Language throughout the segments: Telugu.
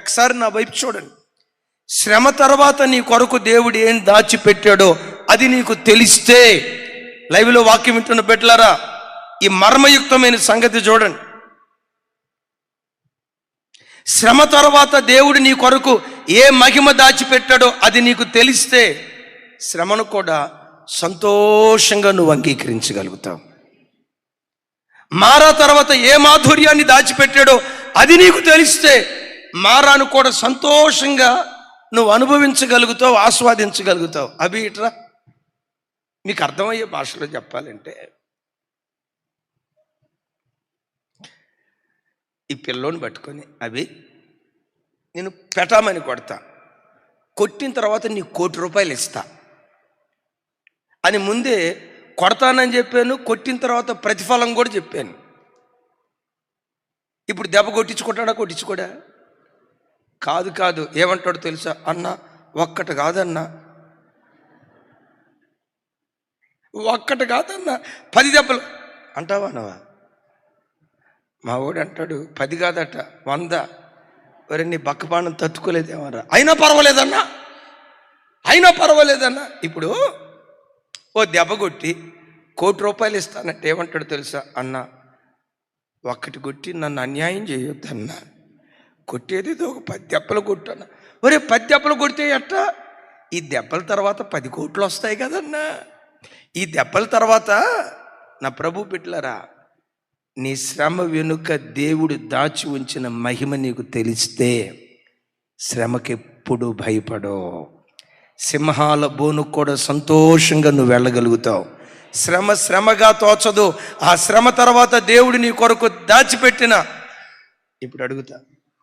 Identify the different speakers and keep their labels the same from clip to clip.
Speaker 1: ఒకసారి నా వైపు చూడండి. శ్రమ తర్వాత నీ కొరకు దేవుడు ఏం దాచిపెట్టాడో అది నీకు తెలిస్తే, లైవ్లో వాక్యం వింటున్న బిడ్డలారా, ఈ మర్మయుక్తమైన సంగతి చూడండి. శ్రమ తర్వాత దేవుడు నీ కొరకు ఏ మహిమ దాచిపెట్టాడో అది నీకు తెలిస్తే, శ్రమను కూడా సంతోషంగా నువ్వు అంగీకరించగలుగుతావు. మారా తర్వాత ఏ మాధుర్యాన్ని దాచిపెట్టాడో అది నీకు తెలిస్తే, మారాను కూడా సంతోషంగా నువ్వు అనుభవించగలుగుతావు, ఆస్వాదించగలుగుతావు. అవి ఇట్రా మీకు అర్థమయ్యే భాషలో చెప్పాలంటే, ఈ పిల్లోని పట్టుకొని అవి నేను పెటామని కొడతా, కొట్టిన తర్వాత నీకు ₹1,00,00,000 ఇస్తా అని ముందే కొడతానని చెప్పాను, కొట్టిన తర్వాత ప్రతిఫలం కూడా చెప్పాను. ఇప్పుడు దెబ్బ కొట్టించుకోడా? కాదు. ఏమంటాడు తెలుసా? అన్న ఒక్కటి కాదన్నా 10 దెబ్బలు అంటావా నవా? మా వాడు అంటాడు 10 కాదట 100. మరి నీ బక్కపానం తట్టుకోలేదేమరా? అయినా పర్వాలేదన్నా. ఇప్పుడు ఓ దెబ్బ కొట్టి ₹1,00,00,000 ఇస్తానంటే ఏమంటాడు తెలుసా? అన్న ఒక్కటి కొట్టి నన్ను అన్యాయం చేయొద్దన్నా, కొట్టేది ఒక 10 దెబ్బలు కొట్టన్నా. ఒరే 10 దెబ్బలు కొడితే ఎట్టా? ఈ దెబ్బల తర్వాత 10 కోట్లు వస్తాయి కదన్నా. ఈ దెబ్బల తర్వాత నా ప్రభు బిడ్డలారా, నీ శ్రమ వెనుక దేవుడు దాచి ఉంచిన మహిమ నీకు తెలిస్తే శ్రమకెప్పుడు భయపడో. సింహాల బోనుకు కూడా సంతోషంగా నువ్వు వెళ్ళగలుగుతావు. శ్రమగా తోచదు. ఆ శ్రమ తర్వాత దేవుడు నీ కొరకు దాచిపెట్టిన, ఇప్పుడు అడుగుతా,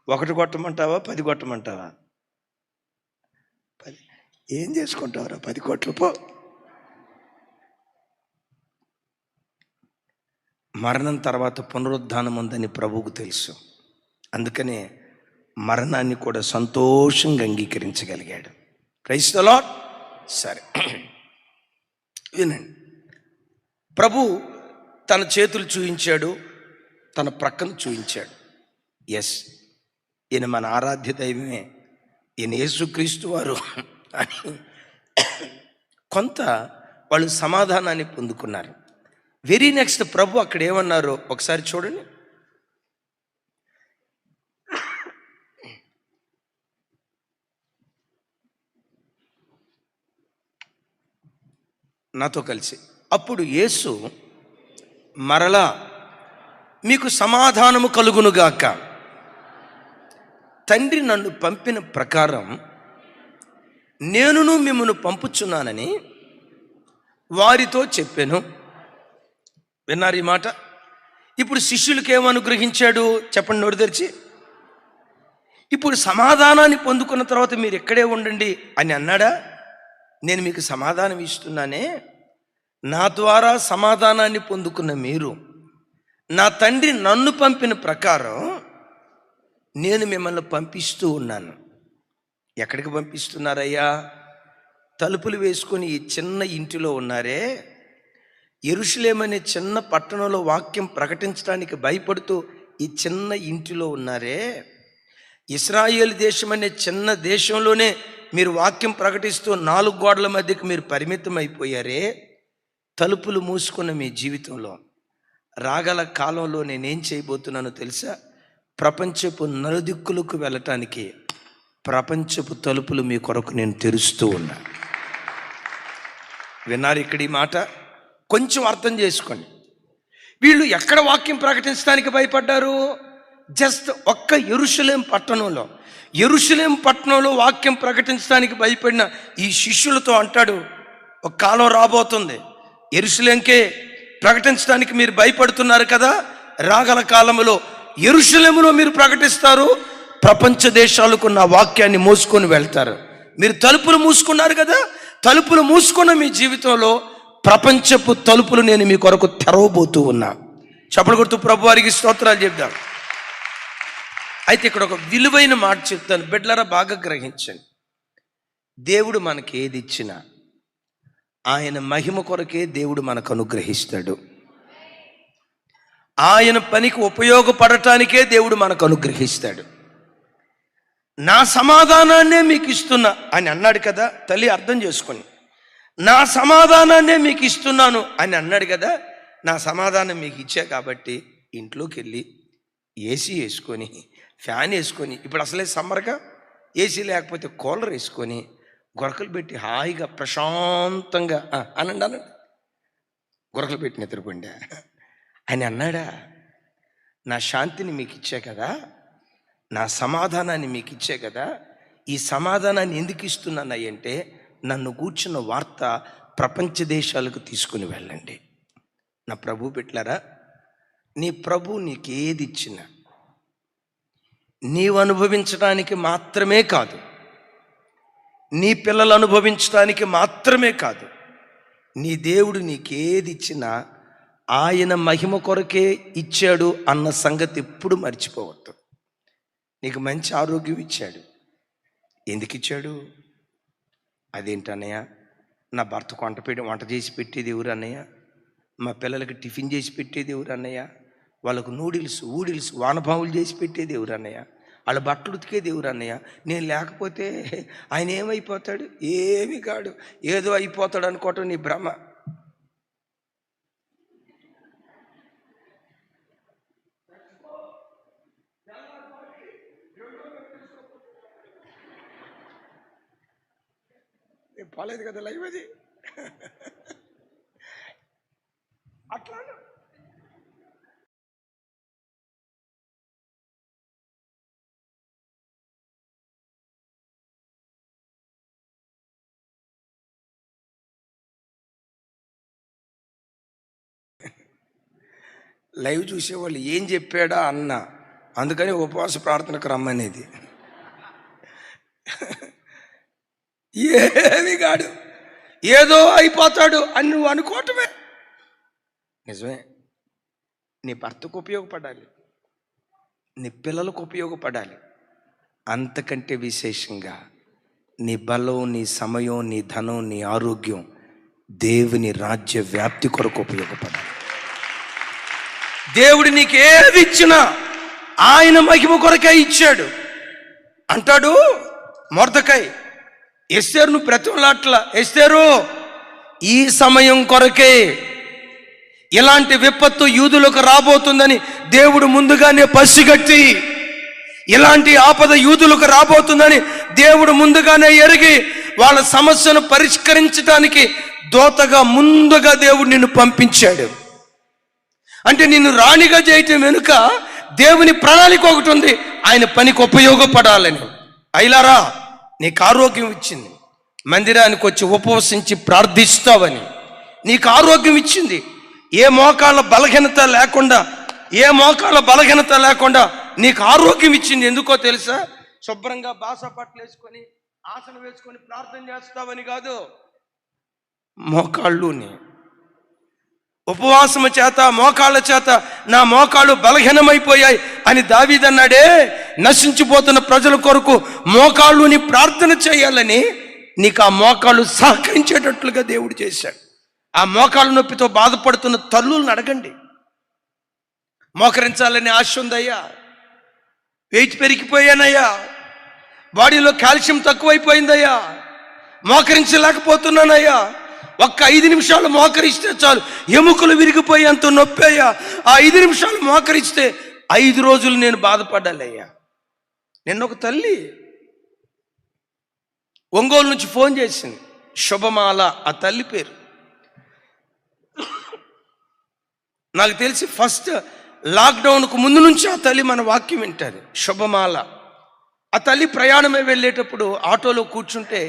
Speaker 1: 1 కొట్టమంటావా 10 కొట్టమంటావా? 10 ఏం చేసుకుంటావురా? 10 కోట్లు పో. మరణం తర్వాత పునరుద్ధానం ఉందని ప్రభువుకు తెలుసు. అందుకనే మరణాన్ని కూడా సంతోషంగా అంగీకరించగలిగాడు. Praise the lord. సరే వినండి, ప్రభు తన చేతులు చూయించాడు, తన ప్రక్కను చూయించాడు. ఎస్, ఈయన మన ఆరాధ్య దైవమే, ఈయన యేసుక్రీస్తు వారు అని కొంత వాళ్ళు సమాధానాన్ని పొందుకున్నారు. వెరీ నెక్స్ట్ ప్రభు అక్కడ ఏమన్నారో ఒకసారి చూడండి. నాతో కలిసి, అప్పుడు యేసు మరలా మీకు సమాధానము కలుగునుగాక, తండ్రి నన్ను పంపిన ప్రకారం నేనును మిమ్మల్ని పంపుచున్నానని వారితో చెప్పాను. విన్నారు ఈ మాట? ఇప్పుడు శిష్యులకు ఏమనుగ్రహించాడు చెప్పండి, నోరు తెరిచి. ఇప్పుడు సమాధానాన్ని పొందుకున్న తర్వాత మీరు ఇక్కడే ఉండండి అని అన్నాడా? నేను మీకు సమాధానం ఇస్తున్నానే, నా ద్వారా సమాధానాన్ని పొందుకున్న మీరు నా తండ్రి నన్ను పంపిన ప్రకారం నేను మిమ్మల్ని పంపిస్తూ ఉన్నాను. ఎక్కడికి పంపిస్తున్నారయ్యా? తలుపులు వేసుకొని ఈ చిన్న ఇంటిలో ఉన్నారే, యెరూషలేము అనే చిన్న పట్టణంలో వాక్యం ప్రకటించడానికి భయపడుతూ ఈ చిన్న ఇంటిలో ఉన్నారే, ఇశ్రాయేలు దేశం అనే చిన్న దేశంలోనే మీరు వాక్యం ప్రకటిస్తూ 4 గోడల మధ్యకి మీరు పరిమితం అయిపోయారే, తలుపులు మూసుకున్న మీ జీవితంలో రాగల కాలంలో నేనేం చేయబోతున్నానో తెలుసా? ప్రపంచపు నలుదిక్కులకు వెళ్ళటానికి ప్రపంచపు తలుపులు మీ కొరకు నేను తెరుస్తూ ఉన్నా. విన్నారు ఇక్కడ ఈ మాట? కొంచెం అర్థం చేసుకోండి. వీళ్ళు ఎక్కడ వాక్యం ప్రకటించడానికి భయపడ్డారు? జస్ట్ ఒక్క యెరూషలేము పట్టణంలో వాక్యం ప్రకటించడానికి భయపడిన ఈ శిష్యులతో అంటాడు, ఒక కాలం రాబోతుంది, యెరూషలేముకే ప్రకటించడానికి మీరు భయపడుతున్నారు కదా, రాగల కాలంలో యెరూషలేములో మీరు ప్రకటిస్తారు, ప్రపంచ దేశాలకు నా వాక్యాన్ని మోసుకొని వెళ్తారు. మీరు తలుపులు మూసుకున్నారు కదా, తలుపులు మూసుకున్న మీ జీవితంలో ప్రపంచపు తలుపులు నేను మీ కొరకు తెరవబోతూ ఉన్నా. చప్పలు కొడుతూ ప్రభు వారికి స్తోత్రాలు చెప్తాను. అయితే ఇక్కడ ఒక విలువైన మాట చెప్తాను, బిడ్డలారా బాగా గ్రహించండి. దేవుడు మనకి ఏది ఇచ్చినా ఆయన మహిమ కొరకే దేవుడు మనకు అనుగ్రహిస్తాడు. ఆయన పనికి ఉపయోగపడటానికే దేవుడు మనకు అనుగ్రహిస్తాడు. నా సమాధానాన్నే మీకు ఇస్తున్నా అని అన్నాడు కదా. తల్లి అర్థం చేసుకొని, నా సమాధానాన్నే మీకు ఇస్తున్నాను అని అన్నాడు కదా. నా సమాధానం మీకు ఇచ్చా కాబట్టి ఇంట్లోకి వెళ్ళి ఏసీ వేసుకొని, ఫ్యాన్ వేసుకొని, ఇప్పుడు అసలే సమ్మర్గా ఏసీ లేకపోతే కూలర్ వేసుకొని గొరకలు పెట్టి హాయిగా ప్రశాంతంగా అనండి గొరకలు పెట్టి నిద్రపోండి అని అన్నాడా. నా శాంతిని మీకు ఇచ్చే కదా, నా సమాధానాన్ని మీకు ఇచ్చే కదా. ఈ సమాధానాన్ని ఎందుకు ఇస్తున్నానంటే, నన్ను కూర్చున్న వార్త ప్రపంచ దేశాలకు తీసుకుని వెళ్ళండి. నా ప్రభు పెట్టారా, నీ ప్రభు నీకు ఏది ఇచ్చినా నీవు అనుభవించడానికి మాత్రమే కాదు, నీ పిల్లలు అనుభవించడానికి మాత్రమే కాదు, నీ దేవుడు నీకేది ఇచ్చినా ఆయన మహిమ కొరకే ఇచ్చాడు అన్న సంగతి ఎప్పుడు మర్చిపోవద్దు. నీకు మంచి ఆరోగ్యం ఇచ్చాడు, ఎందుకు ఇచ్చాడు? అదేంటన్నయ్య, నా భర్తకు వంట చేసి పెట్టేది ఎవరు అన్నయ్య? మా పిల్లలకి టిఫిన్ చేసి పెట్టేది ఎవరు అన్నయ్య? వాళ్ళకు ఊడిల్స్ వానపాములు చేసి పెట్టేది ఎవరు అన్నయ్య? వాళ్ళ బట్టలు ఉతికేది ఎవరు అన్నయ్య? నేను లేకపోతే ఆయన ఏమైపోతాడు? ఏమి కాడు, ఏదో అయిపోతాడు అనుకోవటం నీ భ్రమ. పోలేదు కదా లైవ్ అది. అట్లా లైవ్ చూసేవాళ్ళు ఏం చెప్పాడా అన్న, అందుకని ఉపవాస ప్రార్థనకు రమ్మనేది. ఏమి కాడు, ఏదో అయిపోతాడు అని నువ్వు అనుకోవటమే. నిజమే, నీ భర్తకు ఉపయోగపడాలి, నీ పిల్లలకు ఉపయోగపడాలి. అంతకంటే విశేషంగా నీ బలం, నీ సమయం, నీ ధనం, నీ ఆరోగ్యం దేవుని రాజ్య వ్యాప్తి కొరకు ఉపయోగపడాలి. దేవుడు నీకు ఏది ఇచ్చినా ఆయన మహిమ కొరకే ఇచ్చాడు అంటాడు మొర్దెకై. ఎస్తేరును బ్రతిమలాట్ల, ఎస్తేరు ఈ సమయం కొరకే, ఇలాంటి విపత్తు యూదులకు రాబోతుందని దేవుడు ముందుగానే పసిగట్టి, ఇలాంటి ఆపద యూదులకు రాబోతుందని దేవుడు ముందుగానే ఎరిగి వాళ్ళ సమస్యను పరిష్కరించడానికి దోతగా ముందుగా దేవుడు నిన్ను పంపించాడు. అంటే నిన్ను రాణిగా చేయటం వెనుక దేవుని ప్రణాళిక ఒకటి ఉంది, ఆయన పనికి ఉపయోగపడాలని. అయిలారా, నీకు ఆరోగ్యం ఇచ్చింది, మందిరానికి వచ్చి ఉపవసించి ప్రార్థిస్తావని నీకు ఆరోగ్యం ఇచ్చింది. ఏ మోకాళ్ళ బలహీనత లేకుండా నీకు ఆరోగ్యం ఇచ్చింది. ఎందుకో తెలుసా? శుభ్రంగా బాస బట్టలు వేసుకొని ఆసనం వేసుకొని ప్రార్థన చేస్తావని కాదు, మోకాళ్ళుని ఉపవాసము చేత, మోకాళ్ళ చేత నా మోకాళ్ళు బలహీనమైపోయాయి అని దావీదన్నాడే. నశించిపోతున్న ప్రజల కొరకు మోకాళ్ళుని ప్రార్థన చేయాలని నీకు ఆ మోకాళ్ళు సహకరించేటట్లుగా దేవుడు చేశాడు. ఆ మోకాళ్ళ నొప్పితో బాధపడుతున్న తల్లులను అడగండి. మోకరించాలని ఆశ ఉందయ్యా, వెయిట్ పెరిగిపోయానయ్యా, బాడీలో కాల్షియం తక్కువైపోయిందయ్యా, మోకరించలేకపోతున్నానయ్యా, ఒక్క 5 నిమిషాలు మోకరిస్తే చాలు ఎముకలు విరిగిపోయేంత నొప్పి అయ్యా, ఆ 5 నిమిషాలు మోకరిస్తే 5 రోజులు నేను బాధపడ్డాలయ్యా. నిన్న ఒక తల్లి ఒంగోలు నుంచి ఫోన్ చేసింది, శుభమాల ఆ తల్లి పేరు. నాకు తెలిసి ఫస్ట్ లాక్డౌన్కు ముందు నుంచి ఆ తల్లి మన వాక్యం వింటారు. శుభమాల ఆ తల్లి ప్రయాణమే వెళ్ళేటప్పుడు ఆటోలో కూర్చుంటే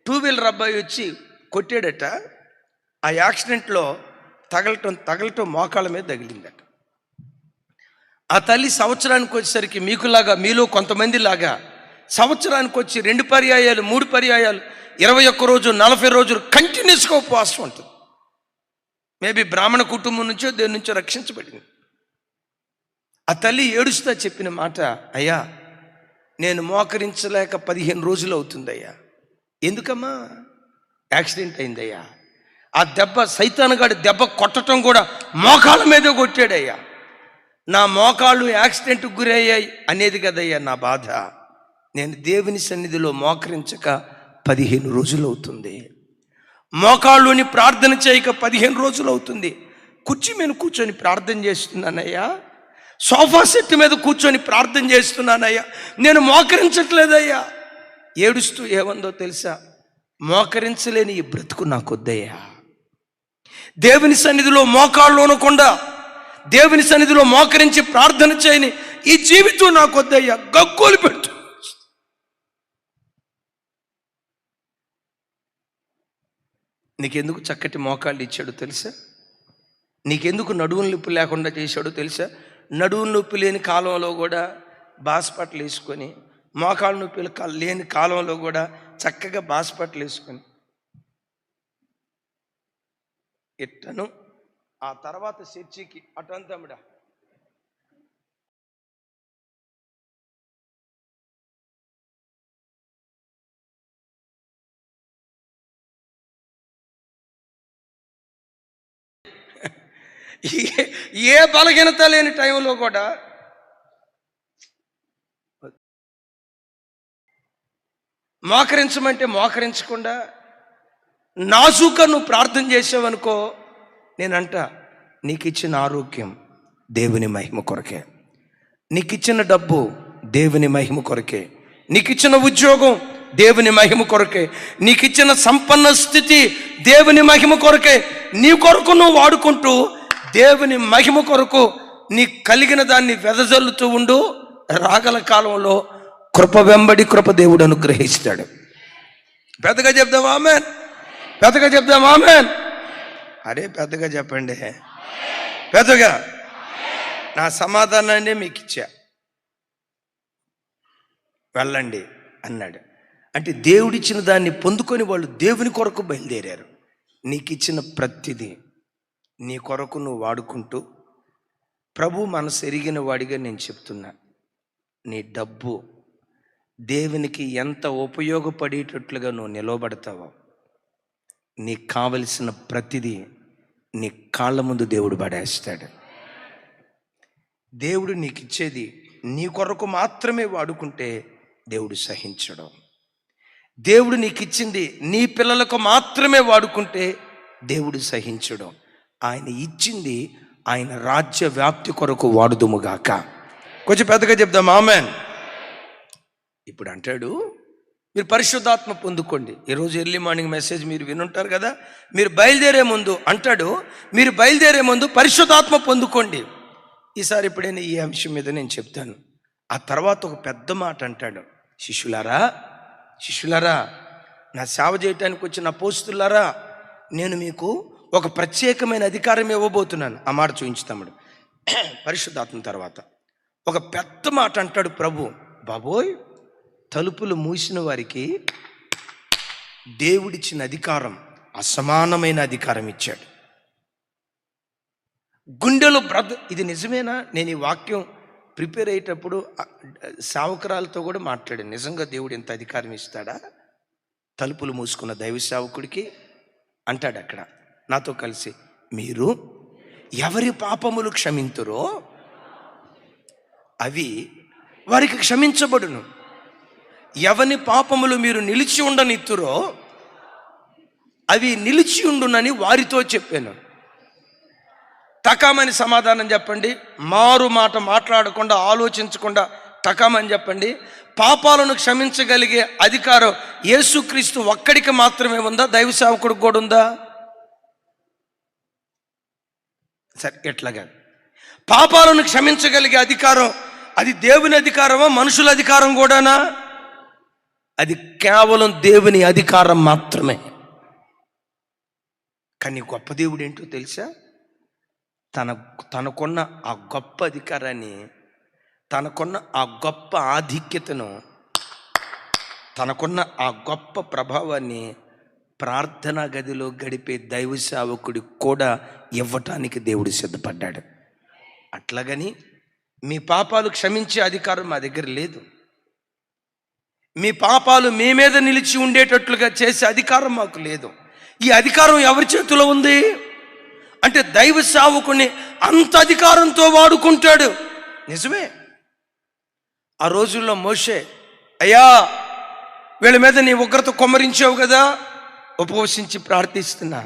Speaker 1: 2 వీలర్ అబ్బాయి వచ్చి కొట్టాడట. ఆ యాక్సిడెంట్లో తగలటం మోకాళ్ళ మీద తగిలిందట. ఆ తల్లి సంవత్సరానికి వచ్చేసరికి మీలో కొంతమంది లాగా సంవత్సరానికి వచ్చి 2 పర్యాయాలు 3 పర్యాయాలు 21 రోజు 40 రోజులు కంటిన్యూస్గా ఉపవాసం ఉంటుంది. మేబీ బ్రాహ్మణ కుటుంబం నుంచో దేని నుంచో రక్షించబడింది. ఆ తల్లి ఏడుస్తా చెప్పిన మాట, అయ్యా నేను మోకరించలేక 15 రోజులు అవుతుందయ్యా. ఎందుకమ్మా? యాక్సిడెంట్ అయిందయ్యా. ఆ దెబ్బ, సైతానుగాడి దెబ్బ కొట్టడం కూడా మోకాళ్ళ మీదే కొట్టాడయ్యా. నా మోకాళ్ళు యాక్సిడెంట్కి గురయ్యాయి అనేది కదయ్యా నా బాధ. నేను దేవుని సన్నిధిలో మోకరించక 15 రోజులు అవుతుంది. మోకాళ్ళుని ప్రార్థన చేయక 15 రోజులు అవుతుంది. కుర్చీ మీద కూర్చొని ప్రార్థన చేస్తున్నానయ్యా, సోఫా సెట్ మీద కూర్చొని ప్రార్థన చేస్తున్నానయ్యా, నేను మోకరించట్లేదయ్యా. ఏడుస్తూ ఏమందో తెలుసా? మోకరించలేని ఈ బ్రతుకు నాకొద్దయ్యా. దేవుని సన్నిధిలో మోకాళ్ళు ఉండకుండా, దేవుని సన్నిధిలో మోకరించి ప్రార్థన చేయని ఈ జీవితం నాకొద్దయ్యా. గగ్గోలు పెట్టు. నీకెందుకు చక్కటి మోకాళ్ళు ఇచ్చాడు తెలుసా? నీకెందుకు నడువుల నొప్పి లేకుండా చేశాడో తెలుసా? నడువుల నొప్పి లేని కాలంలో కూడా బాస్పట్లు వేసుకొని, మోకాళ్ళ నొప్పి లేని కాలంలో కూడా చక్కగా బాస్పట్లు వేసుకొని ఇట్టను. ఆ తర్వాత చర్చికి అటు అంతముడా ఏ బలహీనత లేని టైంలో కూడా మోకరించమంటే మోకరించకుండా నాజూక నువ్వు ప్రార్థన చేసావనుకో, నేనంట నీకు ఇచ్చిన ఆరోగ్యం దేవుని మహిమ కొరకే, నీకు ఇచ్చిన డబ్బు దేవుని మహిమ కొరకే, నీకు ఇచ్చిన ఉద్యోగం దేవుని మహిమ కొరకే, నీకు ఇచ్చిన సంపన్న స్థితి దేవుని మహిమ కొరకే. నీ కొరకు నువ్వు వాడుకుంటూ దేవుని మహిమ కొరకు నీ కలిగిన దాన్ని వెదజల్లుతూ ఉండు. రాగల కాలంలో కృప వెంబడి కృప దేవుడు అనుగ్రహిస్తాడు. పెద్దగా చెప్దాం ఆమేన్, పెద్దగా చెప్దాం ఆమేన్. అరే పెద్దగా చెప్పండి, పెద్దగా. నా సమాధానాన్ని మీకు ఇచ్చా, వెళ్ళండి అన్నాడు. అంటే దేవుడిచ్చిన దాన్ని పొందుకొని వాళ్ళు దేవుని కొరకు బయలుదేరారు. నీకు ఇచ్చిన ప్రతిదీ నీ కొరకు నువ్వు వాడుకుంటూ, ప్రభు మనసు ఎరిగిన వాడిగా నేను చెప్తున్నా, నీ డబ్బు దేవునికి ఎంత ఉపయోగపడేటట్లుగా నువ్వు నిలవబడతావో, నీకు కావలసిన ప్రతిదీ నీ కాళ్ళ ముందు దేవుడు పడేస్తాడు. దేవుడు నీకు ఇచ్చేది నీ కొరకు మాత్రమే వాడుకుంటే దేవుడు సహించడం. దేవుడు నీకు ఇచ్చింది నీ పిల్లలకు మాత్రమే వాడుకుంటే దేవుడు సహించడం. ఆయన ఇచ్చింది ఆయన రాజ్య వ్యాప్తి కొరకు వాడుదుముగాక. కొంచెం పెద్దగా చెప్దాం ఆమేన్. ఇప్పుడు అంటాడు, మీరు పరిశుద్ధాత్మ పొందుకోండి. ఈరోజు ఎర్లీ మార్నింగ్ మెసేజ్ మీరు వినుంటారు కదా. మీరు బయలుదేరే ముందు అంటాడు, మీరు బయలుదేరే ముందు పరిశుద్ధాత్మ పొందుకోండి. ఈసారి ఎప్పుడైనా ఈ అంశం మీద నేను చెప్తాను. ఆ తర్వాత ఒక పెద్ద మాట అంటాడు, శిష్యులారా, శిష్యులారా, నా సేవ చేయటానికి వచ్చిన అపోస్తులారా, నేను మీకు ఒక ప్రత్యేకమైన అధికారం ఇవ్వబోతున్నాను. ఆ మాట చూపించుతాడు. పరిశుద్ధాత్మ తర్వాత ఒక పెద్ద మాట అంటాడు ప్రభు. బాబోయ్, తలుపులు మూసిన వారికి దేవుడిచ్చిన అధికారం, అసమానమైన అధికారం ఇచ్చాడు. గుండెలో ఇది నిజమేనా? నేను ఈ వాక్యం ప్రిపేర్ అయ్యేటప్పుడు సేవకురాలతో కూడా మాట్లాడాను. నిజంగా దేవుడు ఎంత అధికారం ఇస్తాడా తలుపులు మూసుకున్న దైవ సేవకుడికి? అంటాడు అక్కడ నాతో కలిసి, మీరు ఎవరి పాపములు క్షమింతురో అవి వారికి క్షమించబడును, ఎవని పాపములు మీరు నిలిచి ఉండనిత్తురో అవి నిలిచి ఉండునని వారితో చెప్పాను. టకామని సమాధానం చెప్పండి. మారు మాట మాట్లాడకుండా, ఆలోచించకుండా టకామని చెప్పండి. పాపాలను క్షమించగలిగే అధికారం యేసుక్రీస్తు ఒక్కడికి మాత్రమే ఉందా? దైవ సేవకుడికి కూడా ఉందా? సరే, ఎట్లాగా పాపాలను క్షమించగలిగే అధికారం అది దేవుని అధికారమా, మనుషుల అధికారం కూడానా? అది కేవలం దేవుని అధికారం మాత్రమే. కానీ గొప్ప దేవుడు ఏంటో తెలుసా? తనకున్న ఆ గొప్ప అధికారాన్ని, తనకున్న ఆ గొప్ప ఆధిక్యతను, తనకున్న ఆ గొప్ప ప్రభావాన్ని ప్రార్థనా గదిలో గడిపే దైవ సేవకుడికి కూడా ఇవ్వటానికి దేవుడు సిద్ధపడ్డాడు. అట్లాగని మీ పాపాలు క్షమించే అధికారం మా దగ్గర లేదు. మీ పాపాలు మీ మీద నిలిచి ఉండేటట్లుగా చేసే అధికారం మాకు లేదు. ఈ అధికారం ఎవరి చేతిలో ఉంది అంటే దైవ సేవకుని అంత అధికారంతో వాడుకుంటాడు. నిజమే, ఆ రోజుల్లో మోషే అయ్యా వీళ్ళ మీద నీ ఉగ్రత కొమ్మరించావు కదా, ఉపవసించి ప్రార్థిస్తున్నా,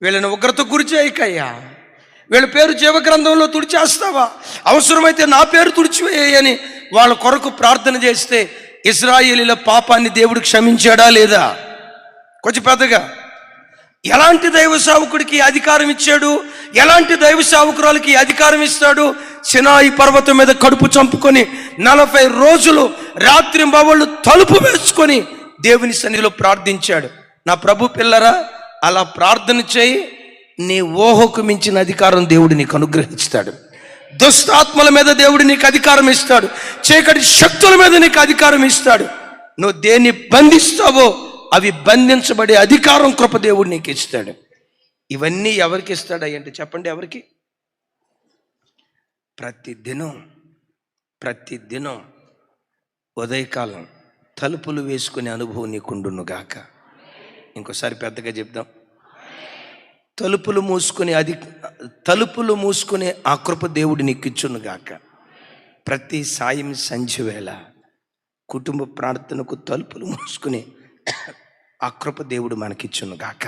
Speaker 1: వీళ్ళని ఉగ్రత గురి చేయకయ్యా, వీళ్ళ పేరు జీవగ్రంథంలో తుడిచేస్తావా, అవసరమైతే నా పేరు తుడిచివేయని వాళ్ళ కొరకు ప్రార్థన చేస్తే ఇశ్రాయేలీల పాపాన్ని దేవుడు క్షమించాడా లేదా? కొంచెం పెద్దగా. ఎలాంటి దైవ సేవకుడికి అధికారం ఇచ్చాడు? ఎలాంటి దైవ సేవకురాలకి అధికారం ఇస్తాడు? సినాయి పర్వతం మీద కడుపు చంపుకొని 40 రోజులు రాత్రింబవళ్ళు తలుపు వేసుకొని దేవుని సన్నిధిలో ప్రార్థించాడు. నా ప్రభు పిల్లరా, అలా ప్రార్థన చేయి, నీ ఊహకు మించిన అధికారం దేవుడు నీకు అనుగ్రహిస్తాడు. దుష్టాత్మల మీద దేవుడు నీకు అధికారం ఇస్తాడు. చీకటి శక్తుల మీద నీకు అధికారం ఇస్తాడు. నువ్వు దేన్ని బంధిస్తావో అవి బంధించబడే అధికారం కృప దేవుడు నీకు ఇస్తాడు. ఇవన్నీ ఎవరికి ఇస్తాడు అంటే చెప్పండి, ఎవరికి? ప్రతిదినం ఉదయకాలం తలుపులు వేసుకునే అనుభవం నీకుండును గాక. ఇంకోసారి పెద్దగా చెప్దాం. తలుపులు మూసుకునే ఆ కృప దేవుడు నీకు ఇచ్చును గాక. ప్రతి సాయం సంధ్య వేళ కుటుంబ ప్రార్థనకు తలుపులు మూసుకునే ఆ కృప దేవుడు మనకిచ్చును గాక.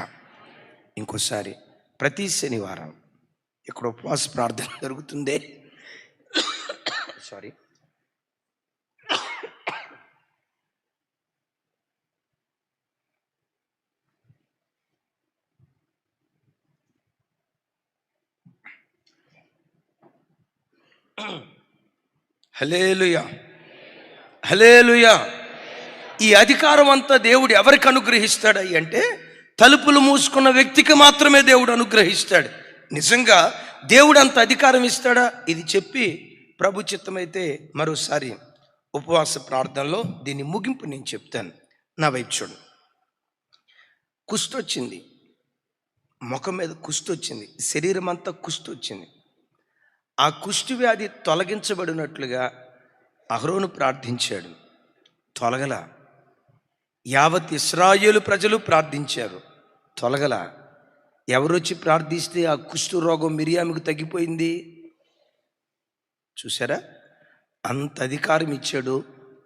Speaker 1: ఇంకోసారి ప్రతి శనివారం ఇక్కడ ఉపవాస ప్రార్థన జరుగుతుందే, సారీ, హల్లెలూయా, హల్లెలూయా. ఈ అధికారం అంతా దేవుడు ఎవరికి అనుగ్రహిస్తాడు అంటే తలుపులు మూసుకున్న వ్యక్తికి మాత్రమే దేవుడు అనుగ్రహిస్తాడు. నిజంగా దేవుడు అంత అధికారం ఇస్తాడా? ఇది చెప్పి ప్రభు చిత్తమైతే మరోసారి ఉపవాస ప్రార్థనలో దీని ముగింపు నేను చెప్తాను. నా వైపు చూడు. కుష్ఠొచ్చింది, ముఖం మీద కుష్ఠొచ్చింది, శరీరం అంతా కుష్ఠొచ్చింది. ఆ కుష్టి వ్యాధి తొలగించబడినట్లుగా అహరోను ప్రార్థించాడు, తొలగల. యావత్ ఇశ్రాయేలు ప్రజలు ప్రార్థించారు, తొలగల. ఎవరొచ్చి ప్రార్థిస్తే ఆ కుష్టు రోగం మిరియాముకు తగ్గిపోయింది. చూసారా? అంత అధికారం ఇచ్చాడు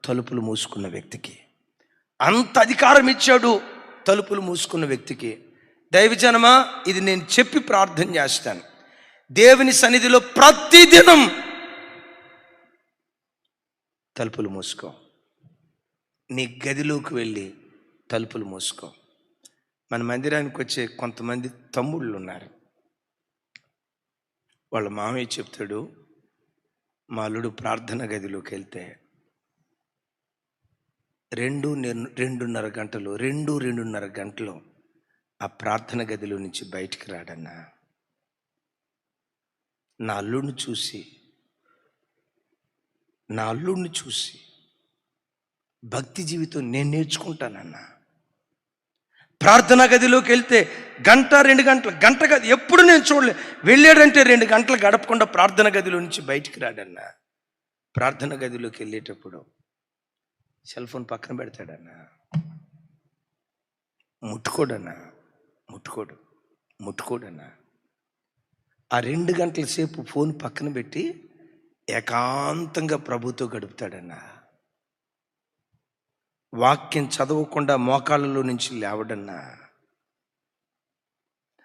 Speaker 1: తలుపులు మూసుకున్న వ్యక్తికి. అంత అధికారం ఇచ్చాడు తలుపులు మూసుకున్న వ్యక్తికి. దైవజనమా, ఇది నేను చెప్పి ప్రార్థన చేస్తాను. దేవుని సన్నిధిలో ప్రతిదినం తలుపులు మూసుకో. నీ గదిలోకి వెళ్ళి తలుపులు మూసుకో. మన మందిరానికి వచ్చే కొంతమంది తమ్ముళ్ళు ఉన్నారు. వాళ్ళ మామయ్య చెప్తాడు, మా అల్లుడు ప్రార్థన గదిలోకి వెళ్తే 2.5 గంటలు ఆ ప్రార్థన గదిలో నుంచి బయటికి రాడన్నా. నా అల్లుడిని చూసి భక్తి జీవితం నేను నేర్చుకుంటానన్నా. ప్రార్థనా గదిలోకి వెళ్తే 1-2 గంట గది ఎప్పుడు నేను చూడలే. వెళ్ళాడంటే 2 గంటలు గడపకుండా ప్రార్థన గదిలో నుంచి బయటికి రాడన్నా. ప్రార్థన గదిలోకి వెళ్ళేటప్పుడు సెల్ ఫోన్ పక్కన పెడతాడన్నా. ముట్టుకోడన్నా. ఆ 2 గంటల సేపు ఫోన్ పక్కన పెట్టి ఏకాంతంగా ప్రభుతో గడుపుతాడన్నా. వాక్యం చదవకుండా మోకాళ్ళలో నుంచి లేవడన్నా.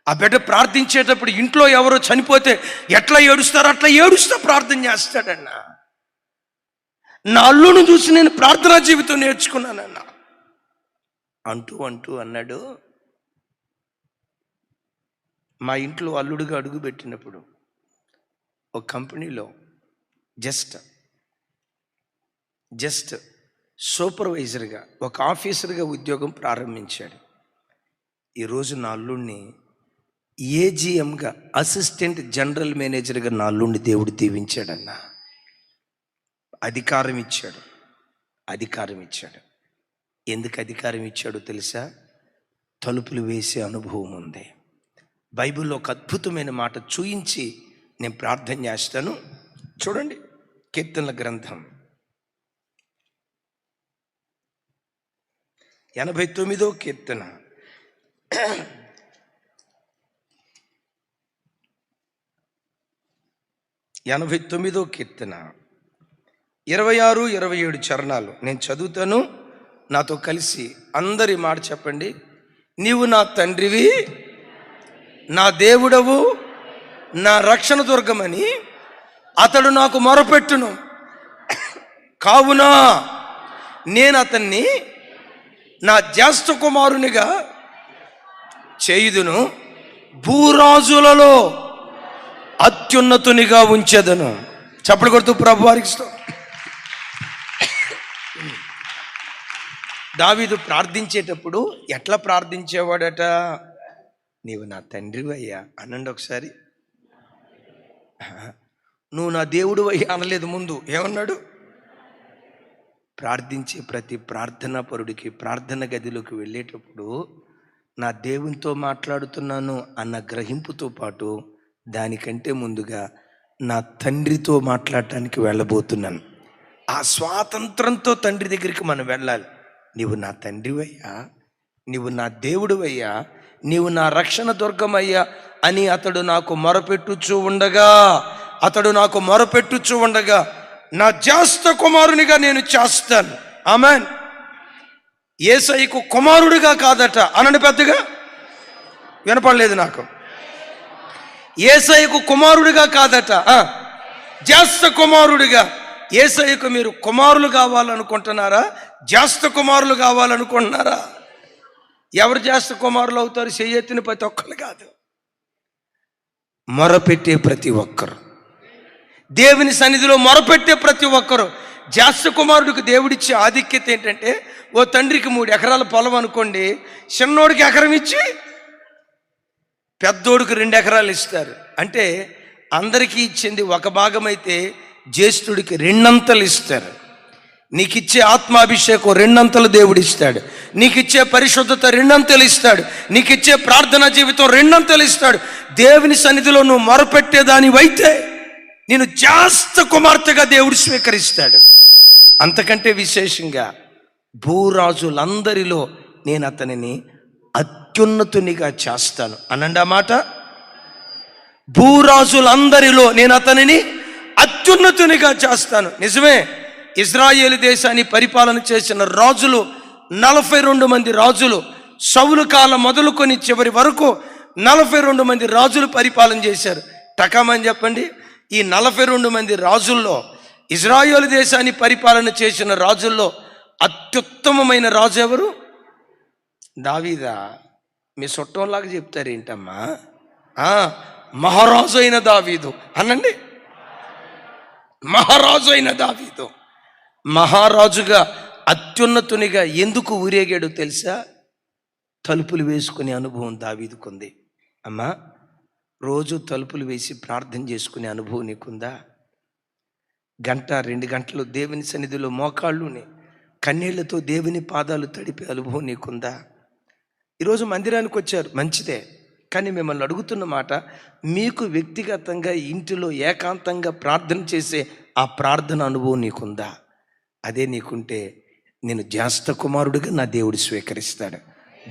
Speaker 1: ఆ బిడ్డ ప్రార్థించేటప్పుడు ఇంట్లో ఎవరో చనిపోతే ఎట్లా ఏడుస్తారో అట్లా ఏడుస్తా ప్రార్థన చేస్తాడన్నా. నా అల్లును చూసి నేను ప్రార్థనా జీవితం నేర్చుకున్నానన్నా అంటూ అన్నాడు. మా ఇంట్లో అల్లుడుగా అడుగు పెట్టినప్పుడు ఒక కంపెనీలో జస్ట్ సూపర్వైజర్గా, ఒక ఆఫీసర్గా ఉద్యోగం ప్రారంభించాడు. ఈరోజు నా అల్లుడిని ఏజీఎంగా, అసిస్టెంట్ జనరల్ మేనేజర్గా నా అల్లుడిని దేవుడు దీవించాడన్నా. అధికారం ఇచ్చాడు. ఎందుకు అధికారం ఇచ్చాడో తెలుసా? తలుపులు వేసే అనుభవం ఉంది. బైబిల్లో ఒక అద్భుతమైన మాట చూయించి నేను ప్రార్థన చేస్తాను. చూడండి, కీర్తనల గ్రంథం 89వ కీర్తన 89వ కీర్తన 26, 27 చరణాలు నేను చదువుతాను, నాతో కలిసి అందరి మాట చెప్పండి. నీవు నా తండ్రివి, నా దేవుడవు, నా రక్షణ దుర్గమని అతడు నాకు మొరపెట్టును. కావున నేను అతన్ని నా జ్యేష్ఠ కుమారునిగా చేయుదును, భూరాజులలో అత్యున్నతునిగా ఉంచెదను. చప్పట్లు కొడుతూ ప్రభు వారికి స్తోత్రం. దావీదు ప్రార్థించేటప్పుడు ఎట్లా ప్రార్థించేవాడట? నీవు నా తండ్రివయ్యా అనండి ఒకసారి. నువ్వు నా దేవుడు అయ్యా అనలేదు, ముందు ఏమన్నాడు? ప్రార్థించే ప్రతి ప్రార్థనా పరుడికి ప్రార్థన గదిలోకి వెళ్ళేటప్పుడు నా దేవునితో మాట్లాడుతున్నాను అన్న గ్రహింపుతో పాటు దానికంటే ముందుగా నా తండ్రితో మాట్లాడటానికి వెళ్ళబోతున్నాను. ఆ స్వాతంత్రంతో తండ్రి దగ్గరికి మనం వెళ్ళాలి. నీవు నా తండ్రివయ్యా, నీవు నా దేవుడివయ్యా, నీవు నా రక్షణ దుర్గమయ్యా అని అతడు నాకు మొరపెట్టుచూ ఉండగా నా జ్యేష్ఠ కుమారునిగా నేను చేస్తాను. ఆమేన్. యేసయ్యకు కుమారుడిగా కాదట అనండి, పెద్దగా వినపడలేదు నాకు. యేసయ్యకు కుమారుడిగా కాదట, జ్యేష్ఠ కుమారుడిగా. యేసయ్యకు మీరు కుమారులు కావాలనుకుంటున్నారా? జ్యేష్ఠ కుమారులు కావాలనుకుంటున్నారా? ఎవరు జ్యేష్ఠ కుమారులు అవుతారు? చెయ్యెత్తిన ప్రతి ఒక్కరు కాదు, మొరపెట్టే ప్రతి ఒక్కరు, దేవుని సన్నిధిలో మొరపెట్టే ప్రతి ఒక్కరు. జ్యేష్ఠ కుమారుడికి దేవుడిచ్చే ఆధిక్యత ఏంటంటే, ఓ తండ్రికి 3 ఎకరాల పొలం అనుకోండి, చిన్నోడికి ఎకరం ఇచ్చి పెద్దోడికి 2 ఎకరాలు ఇస్తారు. అంటే అందరికీ ఇచ్చింది ఒక భాగం అయితే జ్యేష్ఠుడికి 2 అంతలు ఇస్తారు. నీకిచ్చే ఆత్మాభిషేకం 2 అంతలు దేవుడు ఇస్తాడు. నీకిచ్చే పరిశుద్ధత 2 అంతలు ఇస్తాడు. నీకిచ్చే ప్రార్థనా జీవితం 2 అంతలు ఇస్తాడు. దేవుని సన్నిధిలో నువ్వు మొరపెట్టేదానివైతే నేను జ్యేష్ఠ కుమార్తెగా దేవుడు స్వీకరిస్తాడు. అంతకంటే విశేషంగా భూరాజులందరిలో నేను అతనిని అత్యున్నతునిగా చేస్తాను అనండి ఆ మాట. భూరాజులందరిలో నేను అతనిని అత్యున్నతునిగా చేస్తాను. నిజమే, ఇజ్రాయేలు దేశాన్ని పరిపాలన చేసిన రాజులు 42 మంది రాజులు, సౌలు కాలం మొదలుకొని చివరి వరకు 42 మంది రాజులు పరిపాలన చేశారు. టకామని చెప్పండి, ఈ 42 మంది రాజుల్లో ఇజ్రాయేలు దేశాన్ని పరిపాలన చేసిన రాజుల్లో అత్యుత్తమమైన రాజు ఎవరు? దావీదా? మీ చుట్టంలాగా చెప్తారేంటమ్మా? మహారాజు అయిన దావీదు అనండి. మహారాజు అయిన దావీదు మహారాజుగా అత్యున్నతునిగా ఎందుకు ఊరేగాడో తెలుసా? తలుపులు వేసుకునే అనుభవం దావీదుకుంది. అమ్మా, రోజు తలుపులు వేసి ప్రార్థన చేసుకునే అనుభవం నీకుందా? 1-2 గంటలు దేవుని సన్నిధిలో మోకాళ్ళుని కన్నీళ్లతో దేవుని పాదాలు తడిపే అనుభవం నీకుందా? ఈరోజు మందిరానికి వచ్చారు, మంచిదే. కానీ మిమ్మల్ని అడుగుతున్న మాట, మీకు వ్యక్తిగతంగా ఇంటిలో ఏకాంతంగా ప్రార్థన చేసే ఆ ప్రార్థన అనుభవం నీకుందా? అదే నీకుంటే నేను జ్యేష్ఠ కుమారుడిగా నా దేవుడు స్వీకరిస్తాడు.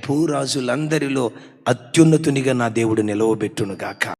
Speaker 1: భూరాజులందరిలో అత్యున్నతునిగా నా దేవుడు నిలవబెట్టునుగాక.